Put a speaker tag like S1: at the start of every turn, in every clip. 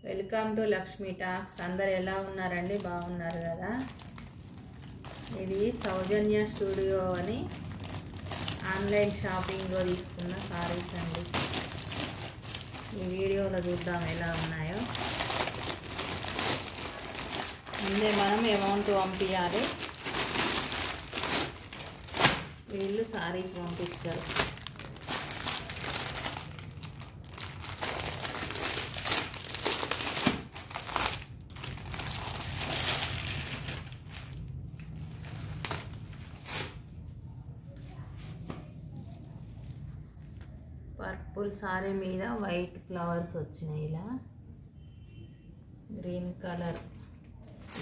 S1: Welcome to Lakshmi talks. అందరు ఎలా ఉన్నారండి? బాగున్నారు కదా? ఇది సౌజన్య స్టూడియో అని ఆన్లైన్ షాపింగ్లో తీసుకున్న సారీస్ అండి. ఈ వీడియోలో చూద్దాం ఎలా ఉన్నాయో. ముందే మనం అమౌంట్ పంపించాలి, వీళ్ళు సారీస్ పంపిస్తారు. పర్పుల్ సారీ మీద వైట్ ఫ్లవర్స్ వచ్చినాయి, ఇలా గ్రీన్ కలర్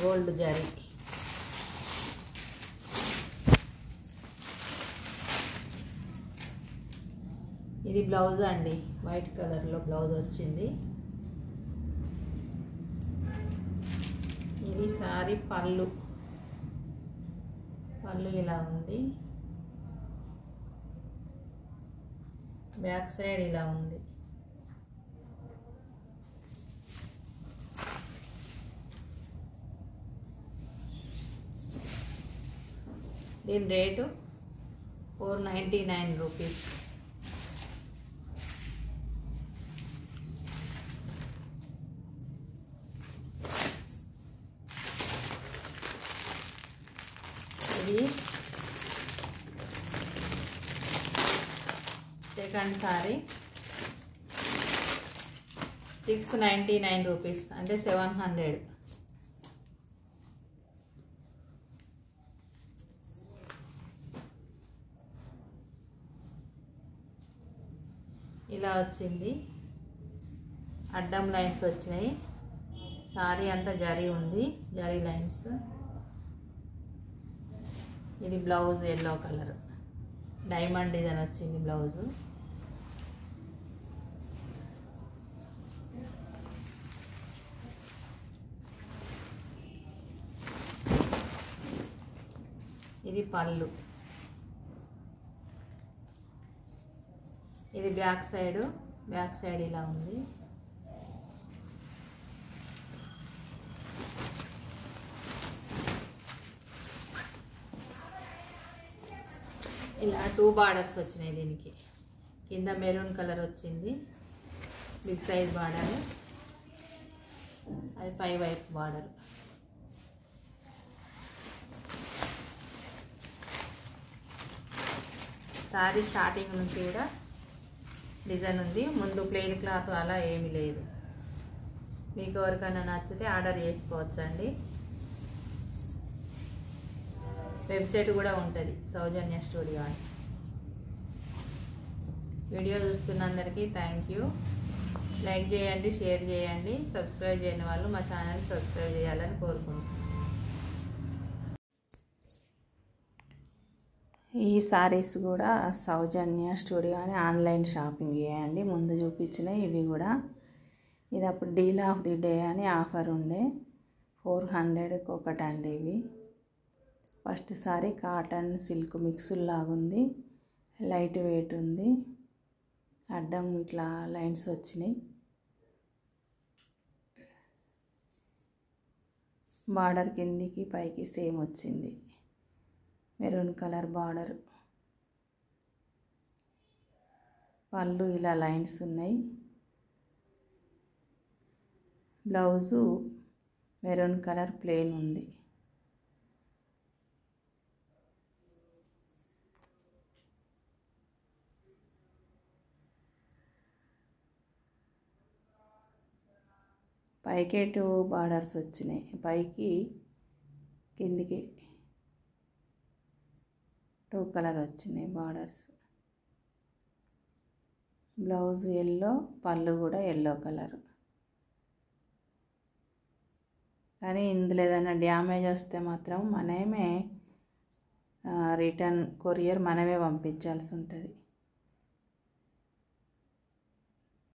S1: గోల్డ్ జరీ. ఇది బ్లౌజ్ అండి, వైట్ కలర్లో బ్లౌజ్ వచ్చింది. ఇది సారీ పళ్ళు ఇలా ఉంది. బ్యాక్ సైడ్ ఇలా ఉంది. దీని రేటు 499 రూపీస్. ఇది సెకండ్ సారీ 699 రూపీస్, అంటే 700. ఇలా వచ్చింది, అడ్డం లైన్స్ వచ్చినాయి. సారీ అంతా జరీ ఉంది, జరీ లైన్స్. ఇది blouse yellow colour, diamond design వచ్చింది బ్లౌజు. ఇది పళ్ళు. ఇది బ్యాక్ సైడ్ ఇలా ఉంది. ఇలా 2 బార్డర్స్ వచ్చినాయి దీనికి. కింద మెరూన్ కలర్ వచ్చింది, బిగ్ సైజ్ బార్డర్. అది పై వైపు బార్డర్. సారీ స్టార్టింగ్ నుంచి కూడా డిజైన్ ఉంది, ముందు ప్లెయిన్ క్లాత్ అలా ఏమీ లేదు. మీకు ఎవరికైనా నచ్చితే ఆర్డర్ చేసుకోవచ్చండి. వెబ్సైట్ కూడా ఉంటుంది, సౌజన్య స్టూడియో అని. వీడియో చూస్తున్నందరికీ థ్యాంక్ యూ. లైక్ చేయండి, షేర్ చేయండి. సబ్స్క్రైబ్ చేయని వాళ్ళు మా ఛానల్ సబ్స్క్రైబ్ చేయాలని కోరుకుంటున్నాను. ఈ సారీస్ కూడా సౌజన్య స్టూడియో అని ఆన్లైన్ షాపింగ్ చేయండి. ముందు చూపించిన ఇవి కూడా. ఇది అప్పుడు డీల్ ఆఫ్ ది డే అని ఆఫర్ ఉండే, 400కి ఒకటండి ఇవి. First sorry cotton silk mix లాగుంది, లైట్ వెయిట్ ఉంది. అడ్డం ఇట్లా లైన్స్ వచ్చినాయి. బార్డర్ కిందికి పైకి సేమ్ వచ్చింది, మెరూన్ కలర్ బార్డర్. పళ్ళు ఇలా లైన్స్ ఉన్నాయి. బ్లౌజు మెరూన్ కలర్ ప్లెయిన్ ఉంది. పైకి 2 బార్డర్స్ వచ్చినాయి, పైకి కిందికి 2 కలర్ వచ్చినాయి బార్డర్స్. బ్లౌజ్ ఎల్లో, పళ్ళు కూడా ఎల్లో కలర్. కానీ ఇందులో ఏదైనా డ్యామేజ్ వస్తే మాత్రం మనమే రిటర్న్ కొరియర్ మనమే పంపించాల్సి ఉంటుంది.